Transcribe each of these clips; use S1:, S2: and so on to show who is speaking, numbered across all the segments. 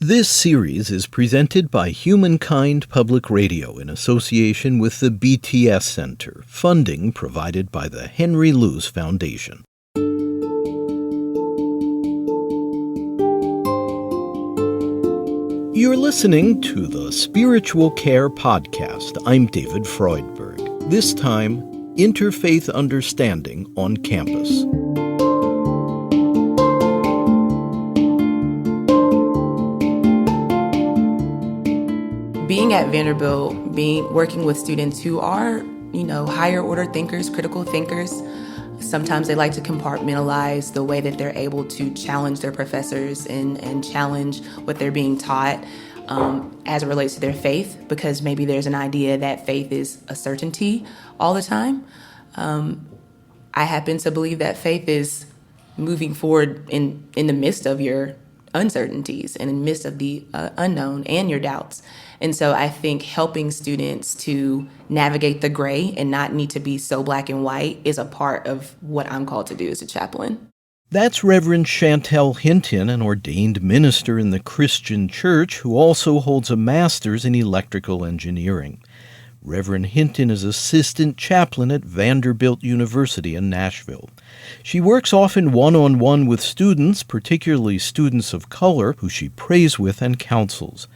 S1: This series is presented by Humankind Public Radio in association with the BTS Center, funding provided by the Henry Luce Foundation. You're listening to the Spiritual Care Podcast. I'm David Freudberg. This time, Interfaith Understanding on Campus.
S2: Being at Vanderbilt, working with students who are, higher order thinkers, critical thinkers, sometimes they like to compartmentalize the way that they're able to challenge their professors and challenge what they're being taught as it relates to their faith, because maybe there's an idea that faith is a certainty all the time. I happen to believe that faith is moving forward in the midst of your uncertainties and in the midst of the unknown and your doubts. And so I think helping students to navigate the gray and not need to be so black and white is a part of what I'm called to do as a chaplain.
S1: That's Reverend Chantel Hinton, an ordained minister in the Christian Church who also holds a master's in electrical engineering. Reverend Hinton is assistant chaplain at Vanderbilt University in Nashville. She works often one-on-one with students, particularly students of color, who she prays with and counsels.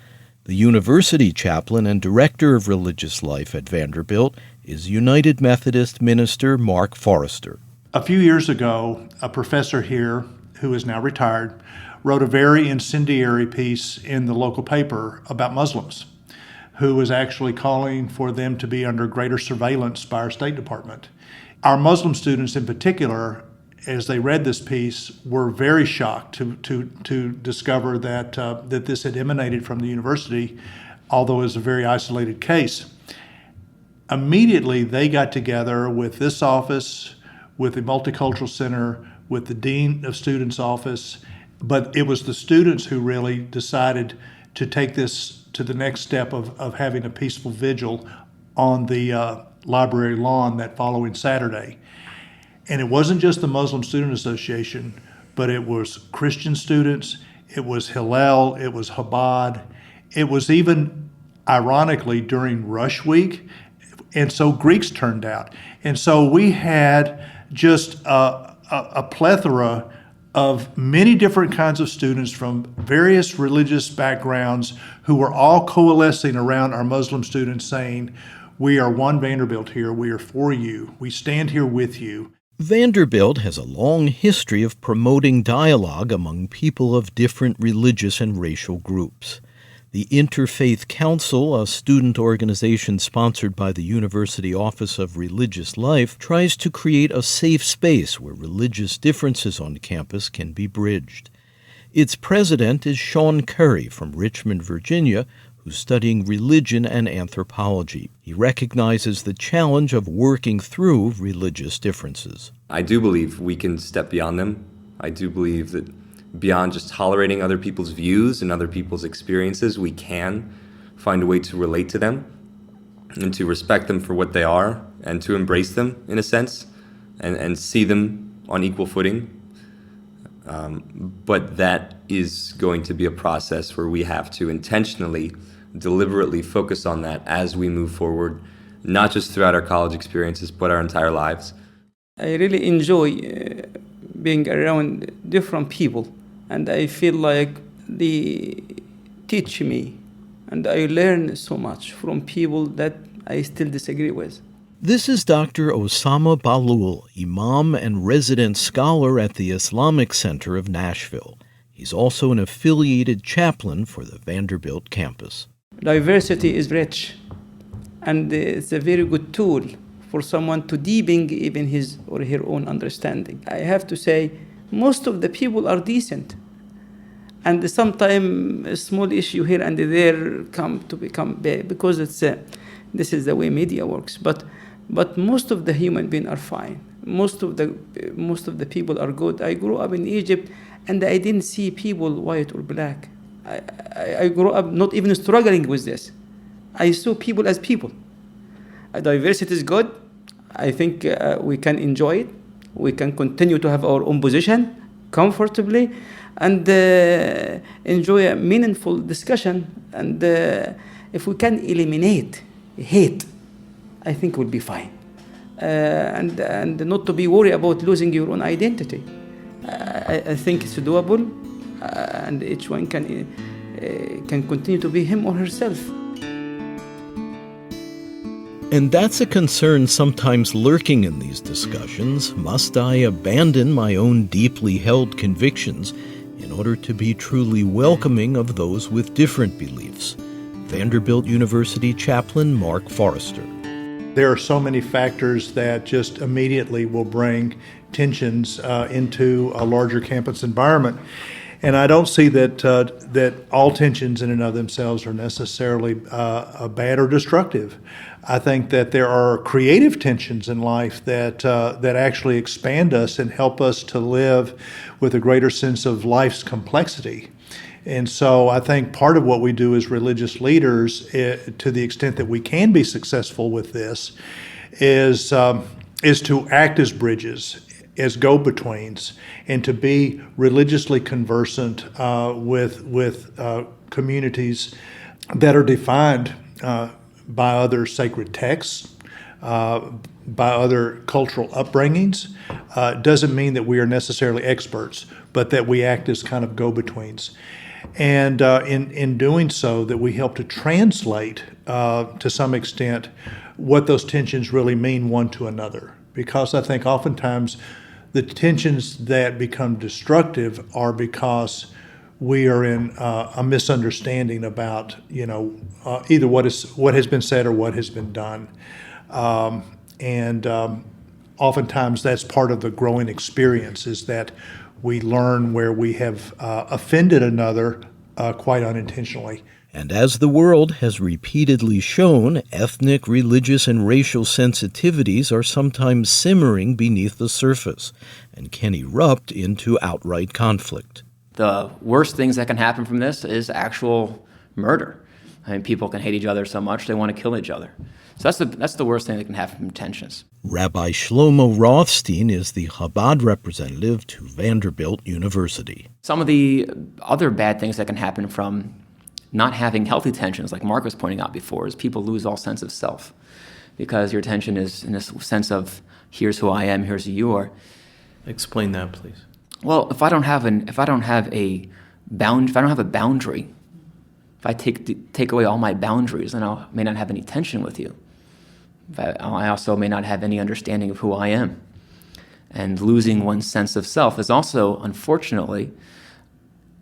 S1: The university chaplain and director of religious life at Vanderbilt is United Methodist minister Mark Forrester.
S3: A few years ago, a professor here, who is now retired, wrote a very incendiary piece in the local paper about Muslims, who was actually calling for them to be under greater surveillance by our State Department. Our Muslim students in particular, as they read this piece, were very shocked to discover that this had emanated from the university, although it was a very isolated case. Immediately, they got together with this office, with the Multicultural Center, with the Dean of Students' office, but it was the students who really decided to take this to the next step of having a peaceful vigil on the library lawn that following Saturday. And it wasn't just the Muslim Student Association, but it was Christian students, it was Hillel, it was Chabad, it was even, ironically, during Rush Week, and so Greeks turned out. And so we had just a plethora of many different kinds of students from various religious backgrounds who were all coalescing around our Muslim students saying, "We are one Vanderbilt here, we are for you, we stand here with you."
S1: Vanderbilt has a long history of promoting dialogue among people of different religious and racial groups. The Interfaith Council, a student organization sponsored by the University Office of Religious Life, tries to create a safe space where religious differences on campus can be bridged. Its president is Sean Curry from Richmond, Virginia, who's studying religion and anthropology. He recognizes the challenge of working through religious differences.
S4: I do believe we can step beyond them. I do believe that beyond just tolerating other people's views and other people's experiences, we can find a way to relate to them and to respect them for what they are and to embrace them in a sense and see them on equal footing. But that is going to be a process where we have to intentionally, deliberately focus on that as we move forward, not just throughout our college experiences, but our entire lives.
S5: I really enjoy being around different people, and I feel like they teach me, and I learn so much from people that I still disagree with.
S1: This is Dr. Osama Balul, imam and resident scholar at the Islamic Center of Nashville. He's also an affiliated chaplain for the Vanderbilt campus.
S5: Diversity is rich, and it's a very good tool for someone to deepen even his or her own understanding. I have to say, most of the people are decent, and sometimes a small issue here and there come to become big because this is the way media works. But most of the human beings are fine. Most of the people are good. I grew up in Egypt, and I didn't see people white or black. I grew up not even struggling with this. I saw people as people. Diversity is good. I think we can enjoy it. We can continue to have our own position comfortably. and enjoy a meaningful discussion. And if we can eliminate hate, I think we'll be fine. And not to be worried about losing your own identity. I think it's doable, and each one can continue to be him or herself.
S1: And that's a concern sometimes lurking in these discussions. Must I abandon my own deeply held convictions in order to be truly welcoming of those with different beliefs? Vanderbilt University chaplain Mark Forrester.
S3: There are so many factors that just immediately will bring tensions into a larger campus environment. And I don't see that all tensions in and of themselves are necessarily bad or destructive. I think that there are creative tensions in life that actually expand us and help us to live with a greater sense of life's complexity. And so I think part of what we do as religious leaders, to the extent that we can be successful with this, is to act as bridges, as go-betweens, and to be religiously conversant with communities that are defined by other sacred texts, by other cultural upbringings. Doesn't mean that we are necessarily experts, but that we act as kind of go-betweens. And in doing so, that we help to translate, to some extent, what those tensions really mean one to another. Because I think oftentimes the tensions that become destructive are because we are in a misunderstanding about, either what has been said or what has been done. And oftentimes that's part of the growing experience, is that we learn where we have offended another quite unintentionally.
S1: And as the world has repeatedly shown, ethnic, religious, and racial sensitivities are sometimes simmering beneath the surface and can erupt into outright conflict.
S6: The worst things that can happen from this is actual murder. I mean, people can hate each other so much they want to kill each other. So that's the worst thing that can happen from tensions.
S1: Rabbi Shlomo Rothstein is the Chabad representative to Vanderbilt University.
S6: Some of the other bad things that can happen from not having healthy tensions, like Mark was pointing out before, is people lose all sense of self, because your tension is in this sense of here's who I am, here's who you are.
S7: Explain that, please.
S6: Well, if I don't have a boundary, if I take away all my boundaries, then I may not have any tension with you. I also may not have any understanding of who I am. And losing one's sense of self is also, unfortunately,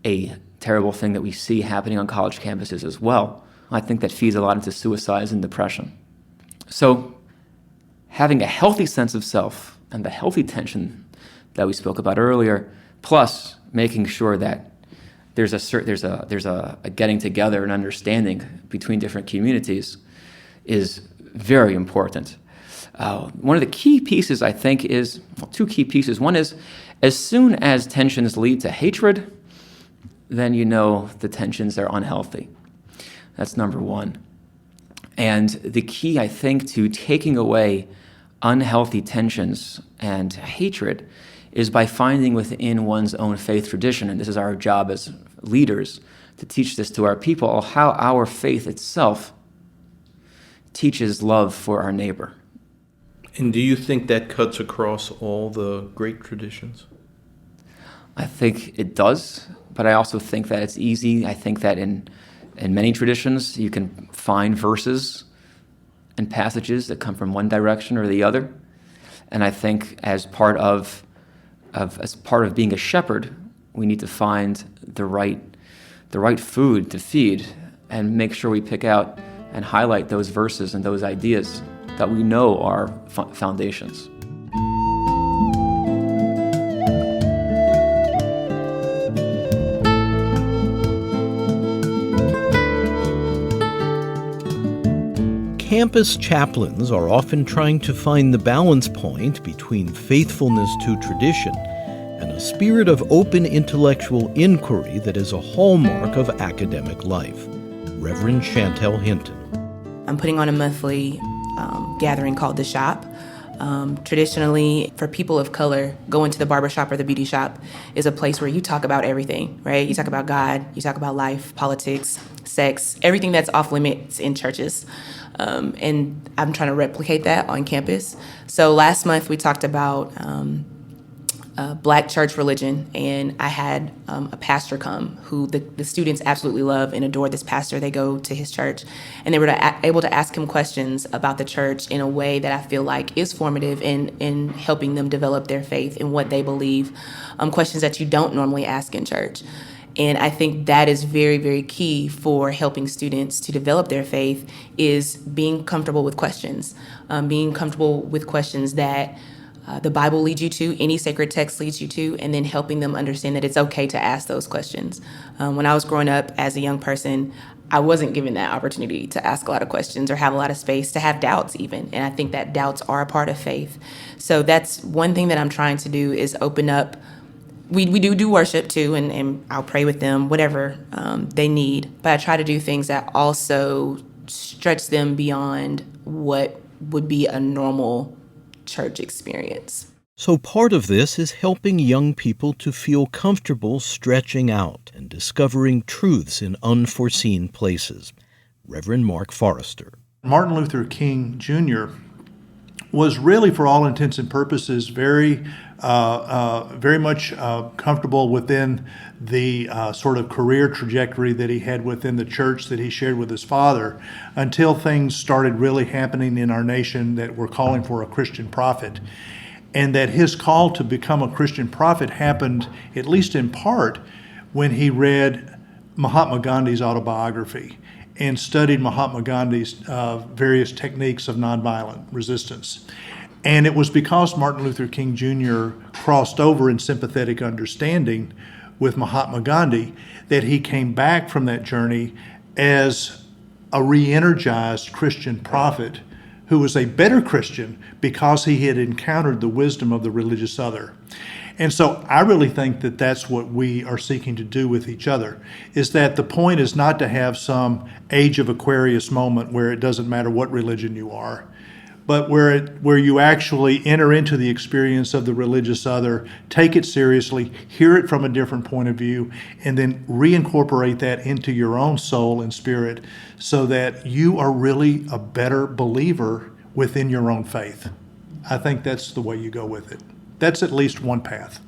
S6: a terrible thing that we see happening on college campuses as well. I think that feeds a lot into suicides and depression. So having a healthy sense of self and the healthy tension that we spoke about earlier, plus making sure that there's a getting together and understanding between different communities is very important. One of the key pieces, I think, is, two key pieces. One is, as soon as tensions lead to hatred, then you know the tensions are unhealthy. That's number one. And the key, I think, to taking away unhealthy tensions and hatred is by finding within one's own faith tradition, and this is our job as leaders, to teach this to our people, how our faith itself teaches love for our neighbor.
S7: And do you think that cuts across all the great traditions?
S6: I think it does, but I also think that it's easy. I think that in many traditions you can find verses and passages that come from one direction or the other. And I think as part of being a shepherd, we need to find the right food to feed and make sure we pick out and highlight those verses and those ideas that we know are foundations.
S1: Campus chaplains are often trying to find the balance point between faithfulness to tradition and a spirit of open intellectual inquiry that is a hallmark of academic life. Reverend Chantel Hinton.
S2: I'm putting on a monthly gathering called The Shop, Traditionally, for people of color, going to the barbershop or the beauty shop is a place where you talk about everything, right? You talk about God, you talk about life, politics, sex, everything that's off limits in churches. And I'm trying to replicate that on campus. So last month we talked about Black church religion, and I had a pastor come who the students absolutely love and adore this pastor. They go to his church, and they were able to ask him questions about the church in a way that I feel like is formative in helping them develop their faith in what they believe, questions that you don't normally ask in church. And I think that is very, very key for helping students to develop their faith, is being comfortable with questions, being comfortable with questions that the Bible leads you to, any sacred text leads you to, and then helping them understand that it's okay to ask those questions. When I was growing up as a young person, I wasn't given that opportunity to ask a lot of questions or have a lot of space to have doubts even. And I think that doubts are a part of faith. So that's one thing that I'm trying to do, is open up. We do worship too, and I'll pray with them, whatever they need. But I try to do things that also stretch them beyond what would be a normal church experience.
S1: So part of this is helping young people to feel comfortable stretching out and discovering truths in unforeseen places. Reverend Mark Forrester.
S3: Martin Luther King Jr. was really, for all intents and purposes, very much comfortable within the sort of career trajectory that he had within the church that he shared with his father, until things started really happening in our nation that were calling for a Christian prophet. And that his call to become a Christian prophet happened, at least in part, when he read Mahatma Gandhi's autobiography and studied Mahatma Gandhi's various techniques of nonviolent resistance. And it was because Martin Luther King Jr. crossed over in sympathetic understanding with Mahatma Gandhi that he came back from that journey as a re-energized Christian prophet who was a better Christian because he had encountered the wisdom of the religious other. And so I really think that that's what we are seeking to do with each other, is that the point is not to have some age of Aquarius moment where it doesn't matter what religion you are, but where you actually enter into the experience of the religious other, take it seriously, hear it from a different point of view, and then reincorporate that into your own soul and spirit so that you are really a better believer within your own faith. I think that's the way you go with it. That's at least one path.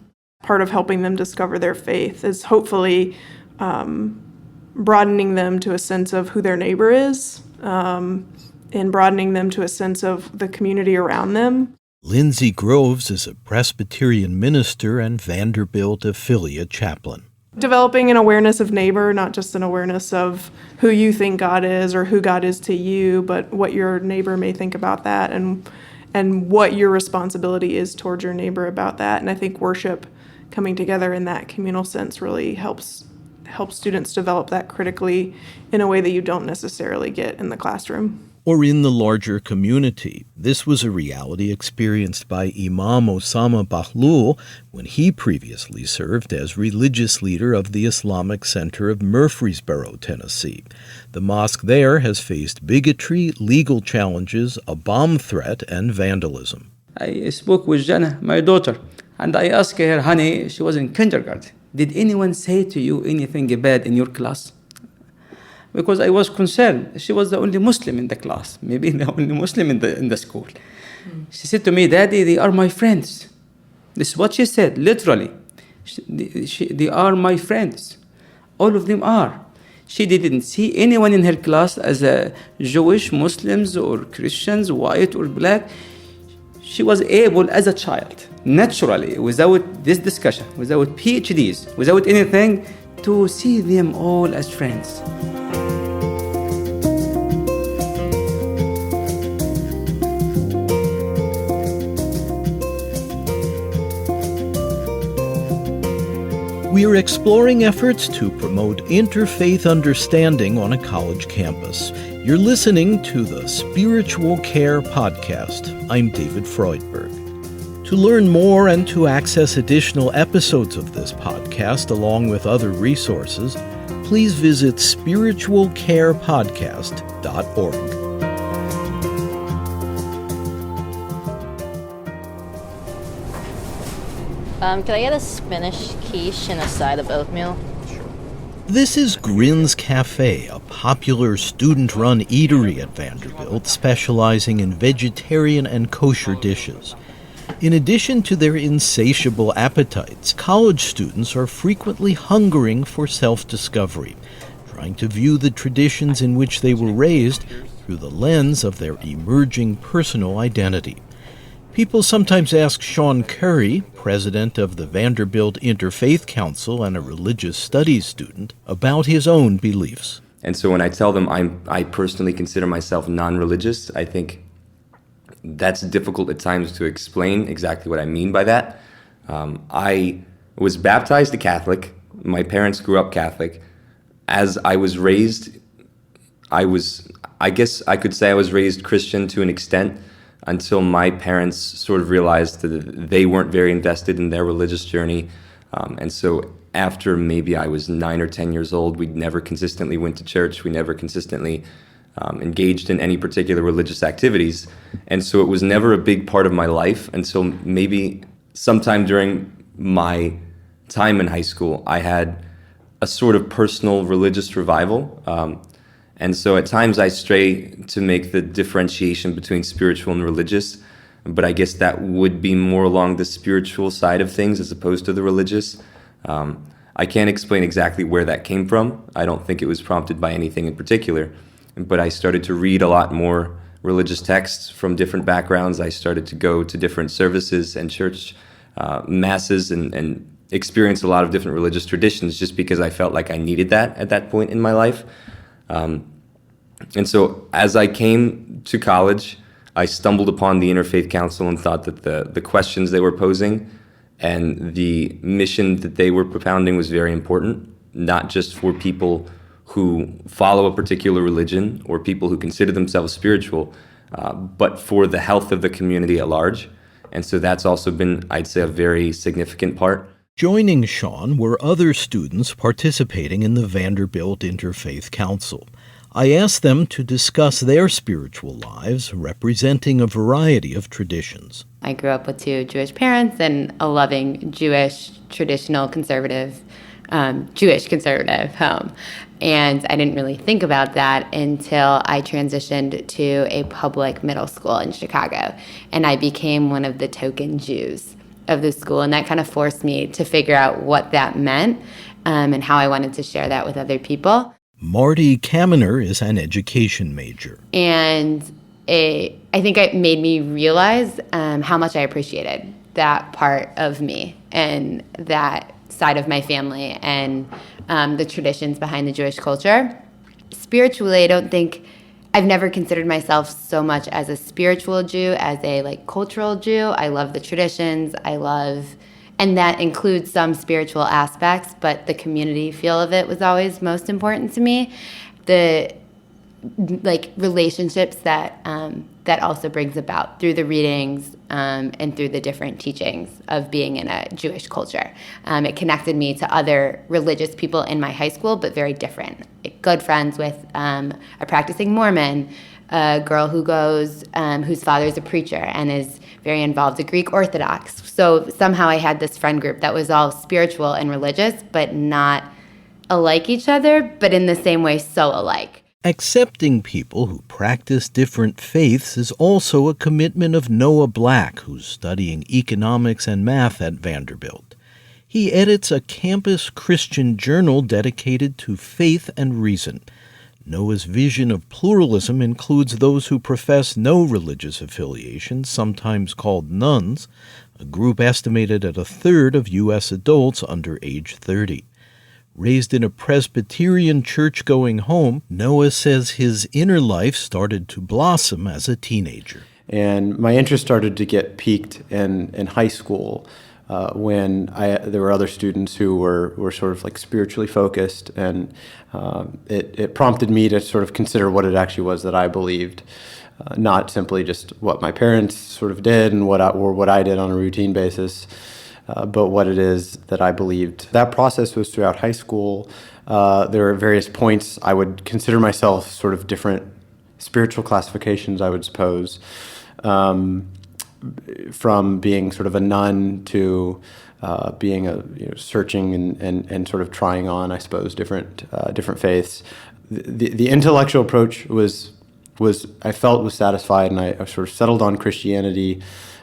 S8: Part of helping them discover their faith is hopefully broadening them to a sense of who their neighbor is, and broadening them to a sense of the community around them.
S1: Lindsay Groves is a Presbyterian minister and Vanderbilt affiliate chaplain.
S8: Developing an awareness of neighbor, not just an awareness of who you think God is or who God is to you, but what your neighbor may think about that, and what your responsibility is towards your neighbor about that. And I think worship, coming together in that communal sense, really helps students develop that critically in a way that you don't necessarily get in the classroom.
S1: Or in the larger community. This was a reality experienced by Imam Osama Bahlul when he previously served as religious leader of the Islamic Center of Murfreesboro, Tennessee. The mosque there has faced bigotry, legal challenges, a bomb threat, and vandalism.
S5: I spoke with Jana, my daughter, and I asked her, honey, she was in kindergarten, did anyone say to you anything bad in your class? Because I was concerned. She was the only Muslim in the class, maybe the only Muslim in the school. She said to me, Daddy, they are my friends. This is what she said, literally. They are my friends. All of them are. She didn't see anyone in her class as a Jewish, Muslims, or Christians, white or black. She was able, as a child, naturally, without this discussion, without PhDs, without anything, to see them all as friends.
S1: We are exploring efforts to promote interfaith understanding on a college campus. You're listening to the Spiritual Care Podcast. I'm David Freudberg. To learn more and to access additional episodes of this podcast along with other resources, please visit spiritualcarepodcast.org.
S9: Can I get a spinach quiche and a side of oatmeal?
S1: This is Grin's Cafe, a popular student-run eatery at Vanderbilt specializing in vegetarian and kosher dishes. In addition to their insatiable appetites, college students are frequently hungering for self-discovery, trying to view the traditions in which they were raised through the lens of their emerging personal identity. People sometimes ask Sean Curry, president of the Vanderbilt Interfaith Council and a religious studies student, about his own beliefs.
S4: And so when I tell them I personally consider myself non-religious, I think that's difficult at times to explain exactly what I mean by that. I was baptized a Catholic. My parents grew up Catholic. As I was raised, I guess I could say I was raised Christian to an extent, until my parents sort of realized that they weren't very invested in their religious journey. And so after maybe I was 9 or 10 years old, we never consistently went to church. We never consistently engaged in any particular religious activities. And so it was never a big part of my life until maybe sometime during my time in high school, I had a sort of personal religious revival. And so at times I stray to make the differentiation between spiritual and religious, but I guess that would be more along the spiritual side of things as opposed to the religious. I can't explain exactly where that came from. I don't think it was prompted by anything in particular, but I started to read a lot more religious texts from different backgrounds. I started to go to different services and church masses and experience a lot of different religious traditions just because I felt like I needed that at that point in my life. And so as I came to college, I stumbled upon the Interfaith Council and thought that the questions they were posing and the mission that they were propounding was very important, not just for people who follow a particular religion or people who consider themselves spiritual, but for the health of the community at large. And so that's also been, I'd say, a very significant part.
S1: Joining Sean were other students participating in the Vanderbilt Interfaith Council. I asked them to discuss their spiritual lives, representing a variety of traditions.
S10: I grew up with 2 Jewish parents and a loving Jewish, traditional, conservative, Jewish conservative home. And I didn't really think about that until I transitioned to a public middle school in Chicago. And I became one of the token Jews of the school. And that kind of forced me to figure out what that meant and how I wanted to share that with other people.
S1: Marty Kaminer is an education major.
S10: And I think it made me realize how much I appreciated that part of me and that side of my family and the traditions behind the Jewish culture. Spiritually, I've never considered myself so much as a spiritual Jew as a cultural Jew. I love the traditions. And that includes some spiritual aspects, but the community feel of it was always most important to me. The relationships that also brings about through the readings and through the different teachings of being in a Jewish culture. It connected me to other religious people in my high school, but very different. Good friends with a practicing Mormon, a girl who goes, whose father is a preacher and is very involved in Greek Orthodox. So somehow I had this friend group that was all spiritual and religious, but not alike each other, but in the same way so alike.
S1: Accepting people who practice different faiths is also a commitment of Noah Black, who's studying economics and math at Vanderbilt. He edits a campus Christian journal dedicated to faith and reason. Noah's vision of pluralism includes those who profess no religious affiliation, sometimes called nuns, a group estimated at 1/3 of U.S. adults under age 30. Raised in a Presbyterian church-going home, Noah says his inner life started to blossom as a teenager.
S11: And my interest started to get piqued in high school when there were other students who were sort of spiritually focused, and it prompted me to sort of consider what it actually was that I believed, not simply just what my parents sort of did and what I did on a routine basis, but what it is that I believed. That process was throughout high school. There were various points I would consider myself sort of different spiritual classifications, I would suppose. From being sort of a nun to being searching and sort of trying on, I suppose, different faiths. The intellectual approach was I felt was satisfied, and I sort of settled on Christianity.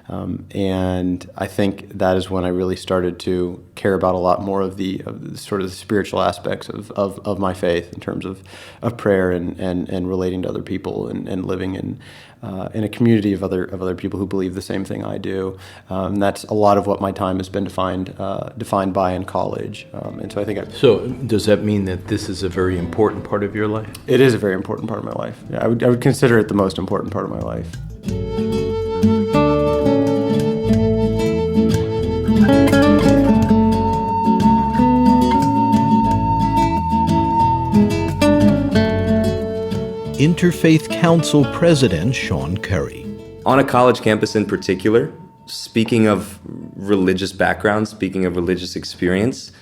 S11: And I think that is when I really started to care about a lot more of the sort of the spiritual aspects of my faith in terms of prayer and relating to other people and living in a community of other people who believe the same thing I do. And that's a lot of what my time has been defined by in college. And so I think
S7: So does that mean that this is a very important part of your life?
S11: It is a very important part of my life. Yeah, I would consider it the most important part of my life.
S1: Interfaith Council President Sean Curry.
S4: On a college campus in particular, speaking of religious background, speaking of religious experience,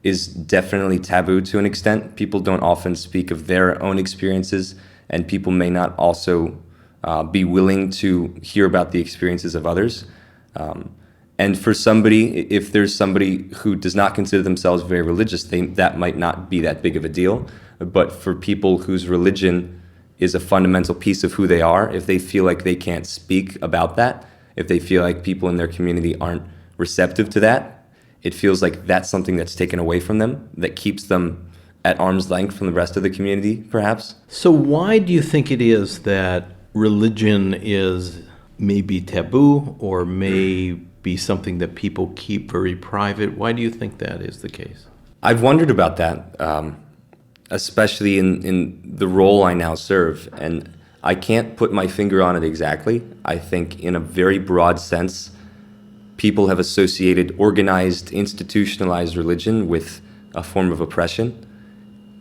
S4: is definitely taboo to an extent. People don't often speak of their own experiences, and people may not also be willing to hear about the experiences of others. And for somebody, if there's somebody who does not consider themselves very religious, that might not be that big of a deal. But for people whose religion is a fundamental piece of who they are, if they feel like they can't speak about that, if they feel like people in their community aren't receptive to that, it feels like that's something that's taken away from them, that keeps them at arm's length from the rest of the community, perhaps.
S7: So why do you think it is that religion is maybe taboo or may be something that people keep very private? Why do you think that is the case?
S4: I've wondered about that, especially in the role I now serve. And I can't put my finger on it exactly. I think in a very broad sense, people have associated organized, institutionalized religion with a form of oppression,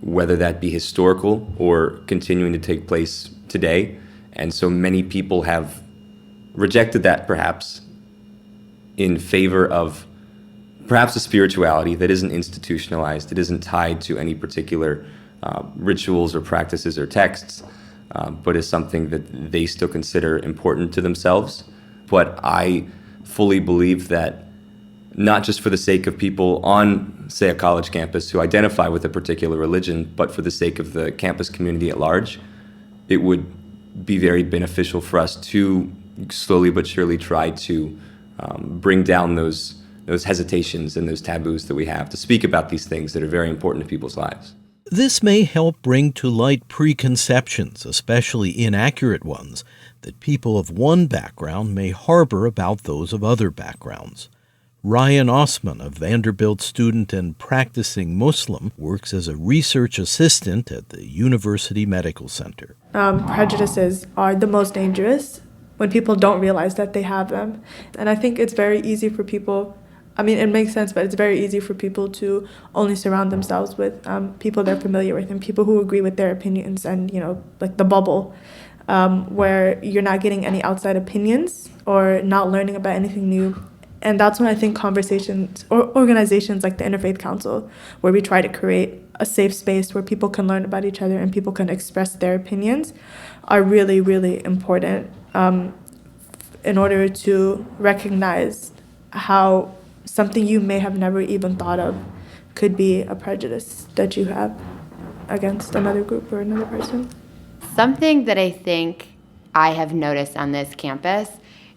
S4: whether that be historical or continuing to take place today. And so many people have rejected that, perhaps, in favor of perhaps a spirituality that isn't institutionalized, it isn't tied to any particular rituals or practices or texts, but is something that they still consider important to themselves. But I fully believe that not just for the sake of people on, say, a college campus who identify with a particular religion, but for the sake of the campus community at large, it would be very beneficial for us to slowly but surely try to bring down those hesitations and those taboos that we have to speak about these things that are very important to people's lives.
S1: This may help bring to light preconceptions, especially inaccurate ones, that people of one background may harbor about those of other backgrounds. Ryan Osman, a Vanderbilt student and practicing Muslim, works as a research assistant at the University Medical Center.
S12: Prejudices are the most dangerous when people don't realize that they have them. And I think it's very easy for people, I mean, it makes sense, but it's very easy for people to only surround themselves with people they're familiar with and people who agree with their opinions and, like the bubble, where you're not getting any outside opinions or not learning about anything new. And that's when I think conversations or organizations like the Interfaith Council, where we try to create a safe space where people can learn about each other and people can express their opinions, are really, really important in order to recognize how something you may have never even thought of could be a prejudice that you have against another group or another person.
S10: Something that I think I have noticed on this campus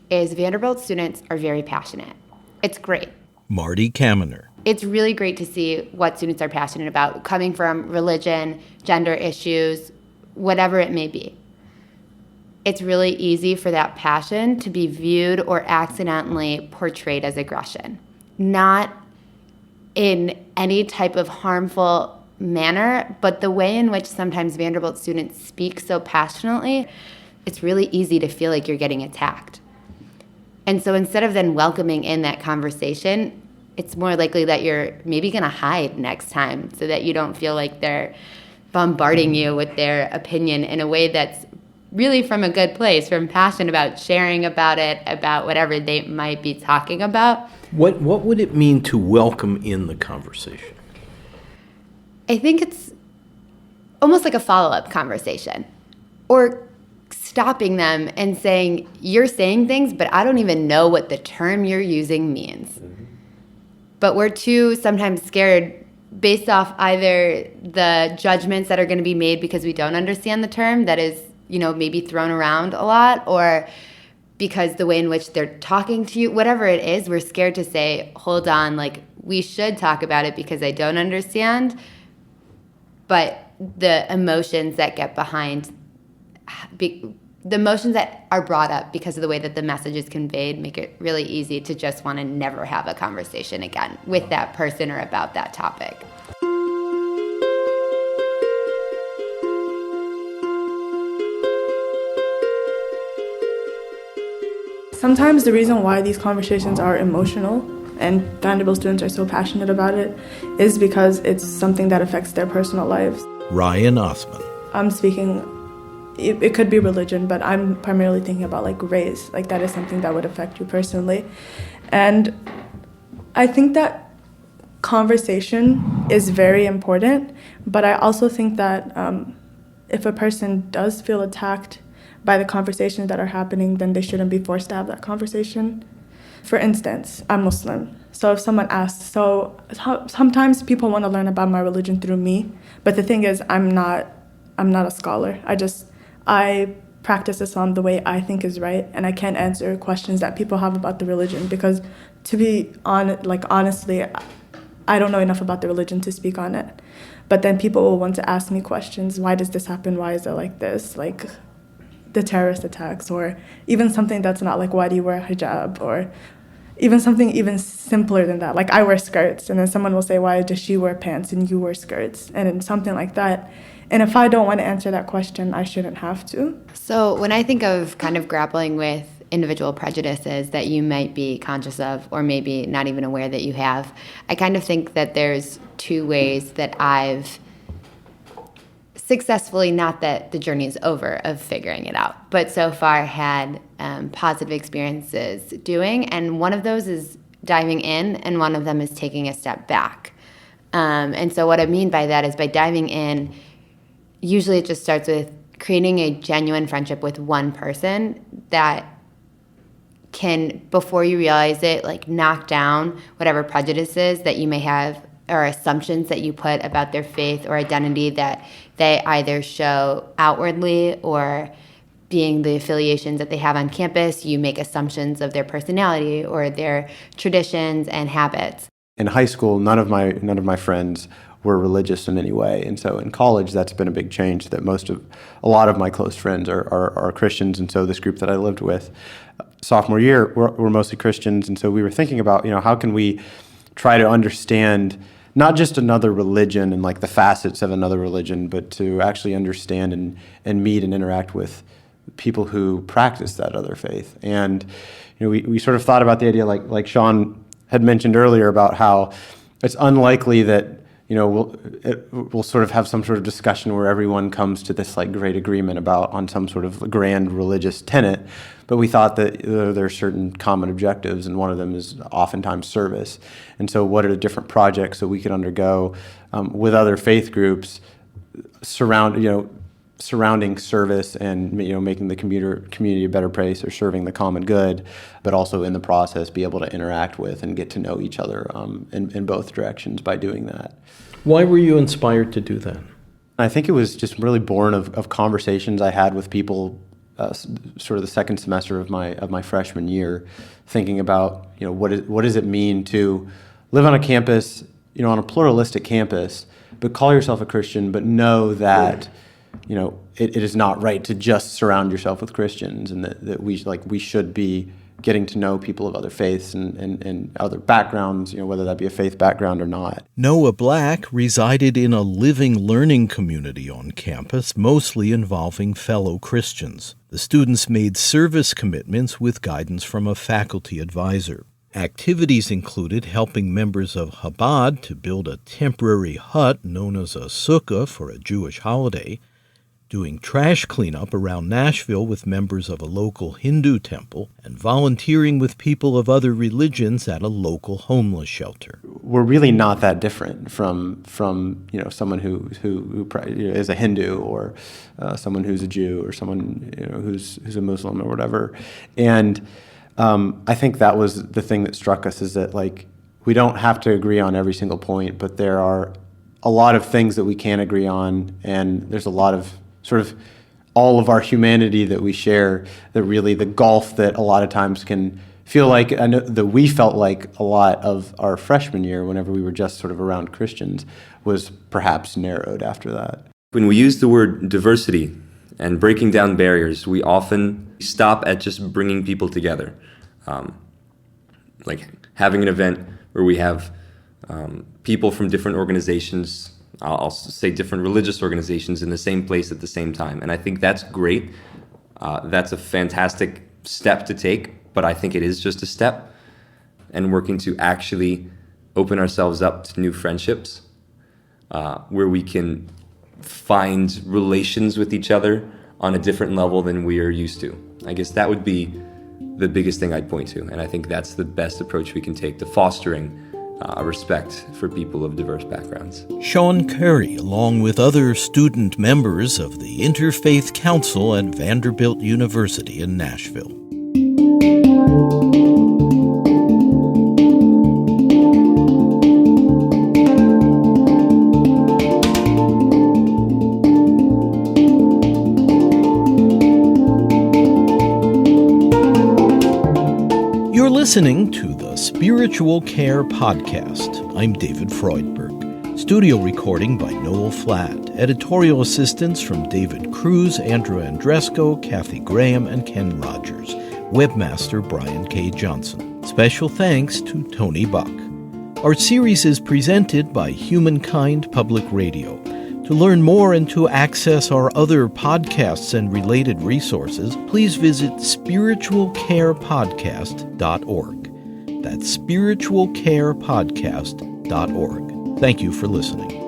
S10: is Vanderbilt students are very passionate. It's great.
S1: Marty Kaminer.
S10: It's really great to see what students are passionate about, coming from religion, gender issues, whatever it may be. It's really easy for that passion to be viewed or accidentally portrayed as aggression. Not in any type of harmful manner, but the way in which sometimes Vanderbilt students speak so passionately, it's really easy to feel like you're getting attacked. And so instead of then welcoming in that conversation, it's more likely that you're maybe going to hide next time so that you don't feel like they're bombarding you with their opinion in a way that's really from a good place, from passion about sharing about it, about whatever they might be talking about.
S7: What would it mean to welcome in the conversation?
S10: I think it's almost like a follow-up conversation, or stopping them and saying, you're saying things, but I don't even know what the term you're using means. but we're too sometimes scared based off either the judgments that are going to be made because we don't understand the term that is, maybe thrown around a lot, or because the way in which they're talking to you, whatever it is, we're scared to say, hold on, like, we should talk about it because I don't understand. But the emotions that get behind, the emotions that are brought up because of the way that the message is conveyed make it really easy to just want to never have a conversation again with that person or about that topic.
S12: Sometimes the reason why these conversations are emotional and Vanderbilt students are so passionate about it is because it's something that affects their personal lives.
S1: Ryan Othman.
S12: I'm speaking, it could be religion, but I'm primarily thinking about like race. Like that is something that would affect you personally. And I think that conversation is very important, but I also think that if a person does feel attacked by the conversations that are happening, then they shouldn't be forced to have that conversation. For instance, I'm Muslim. So if someone asks, sometimes people want to learn about my religion through me, but the thing is, I'm not a scholar. I practice Islam the way I think is right, and I can't answer questions that people have about the religion because, to be honestly, I don't know enough about the religion to speak on it. But then people will want to ask me questions. Why does this happen? Why is it like this? Like the terrorist attacks, or even something that's not like, why do you wear a hijab? Or even something even simpler than that. Like I wear skirts, and then someone will say, why does she wear pants and you wear skirts? And then something like that. And if I don't want to answer that question, I shouldn't have to.
S10: So when I think of kind of grappling with individual prejudices that you might be conscious of or maybe not even aware that you have, I kind of think that there's two ways that I've successfully, not that the journey is over of figuring it out, but so far had positive experiences doing. And one of those is diving in, and one of them is taking a step back. And so what I mean by that is by diving in, usually it just starts with creating a genuine friendship with one person that can, before you realize it, like knock down whatever prejudices that you may have or assumptions that you put about their faith or identity that they either show outwardly or being the affiliations that they have on campus. You make assumptions of their personality or their traditions and habits.
S11: In high school, none of my friends were religious in any way, and so in college, that's been a big change. That a lot of my close friends are Christians, and so this group that I lived with, sophomore year, we're mostly Christians, and so we were thinking about, how can we try to understand not just another religion and like the facets of another religion, but to actually understand and meet and interact with people who practice that other faith. And we sort of thought about the idea, like Sean had mentioned earlier, about how it's unlikely that we'll sort of have some sort of discussion where everyone comes to this like great agreement on some sort of grand religious tenet. But we thought that there are certain common objectives, and one of them is oftentimes service. And so what are the different projects that we could undergo with other faith groups surrounding service and making the community a better place or serving the common good, but also in the process be able to interact with and get to know each other in both directions by doing that.
S1: Why were you inspired to do that?
S11: I think it was just really born of conversations I had with people sort of the second semester of my freshman year, thinking about what does it mean to live on a campus, on a pluralistic campus, but call yourself a Christian, but know that it is not right to just surround yourself with Christians, and that we should be getting to know people of other faiths and other backgrounds, whether that be a faith background or not.
S1: Noah Black resided in a living learning community on campus, mostly involving fellow Christians. The students made service commitments with guidance from a faculty advisor. Activities included helping members of Chabad to build a temporary hut known as a sukkah for a Jewish holiday, doing trash cleanup around Nashville with members of a local Hindu temple, and volunteering with people of other religions at a local homeless shelter.
S11: We're really not that different from someone who is a Hindu, or someone who's a Jew, or someone who's a Muslim or whatever. And I think that was the thing that struck us, is that we don't have to agree on every single point, but there are a lot of things that we can agree on, and there's a lot of sort of all of our humanity that we share, that really the gulf that a lot of times can feel like, I know that we felt like a lot of our freshman year, whenever we were just sort of around Christians, was perhaps narrowed after that.
S4: When we use the word diversity and breaking down barriers, we often stop at just bringing people together. Like having an event where we have people from different organizations, I'll say different religious organizations, in the same place at the same time. And I think that's great. That's a fantastic step to take, but I think it is just a step. And working to actually open ourselves up to new friendships, where we can find relations with each other on a different level than we are used to. I guess that would be the biggest thing I'd point to. And I think that's the best approach we can take to fostering respect for people of diverse backgrounds.
S1: Sean Curry, along with other student members of the Interfaith Council at Vanderbilt University in Nashville. You're listening to the Spiritual Care Podcast. I'm David Freudberg. Studio recording by Noel Flatt. Editorial assistance from David Cruz, Andrew Andresco, Kathy Graham, and Ken Rogers. Webmaster Brian K. Johnson. Special thanks to Tony Buck. Our series is presented by Humankind Public Radio. To learn more and to access our other podcasts and related resources, please visit spiritualcarepodcast.org. That's spiritualcarepodcast.org. Thank you for listening.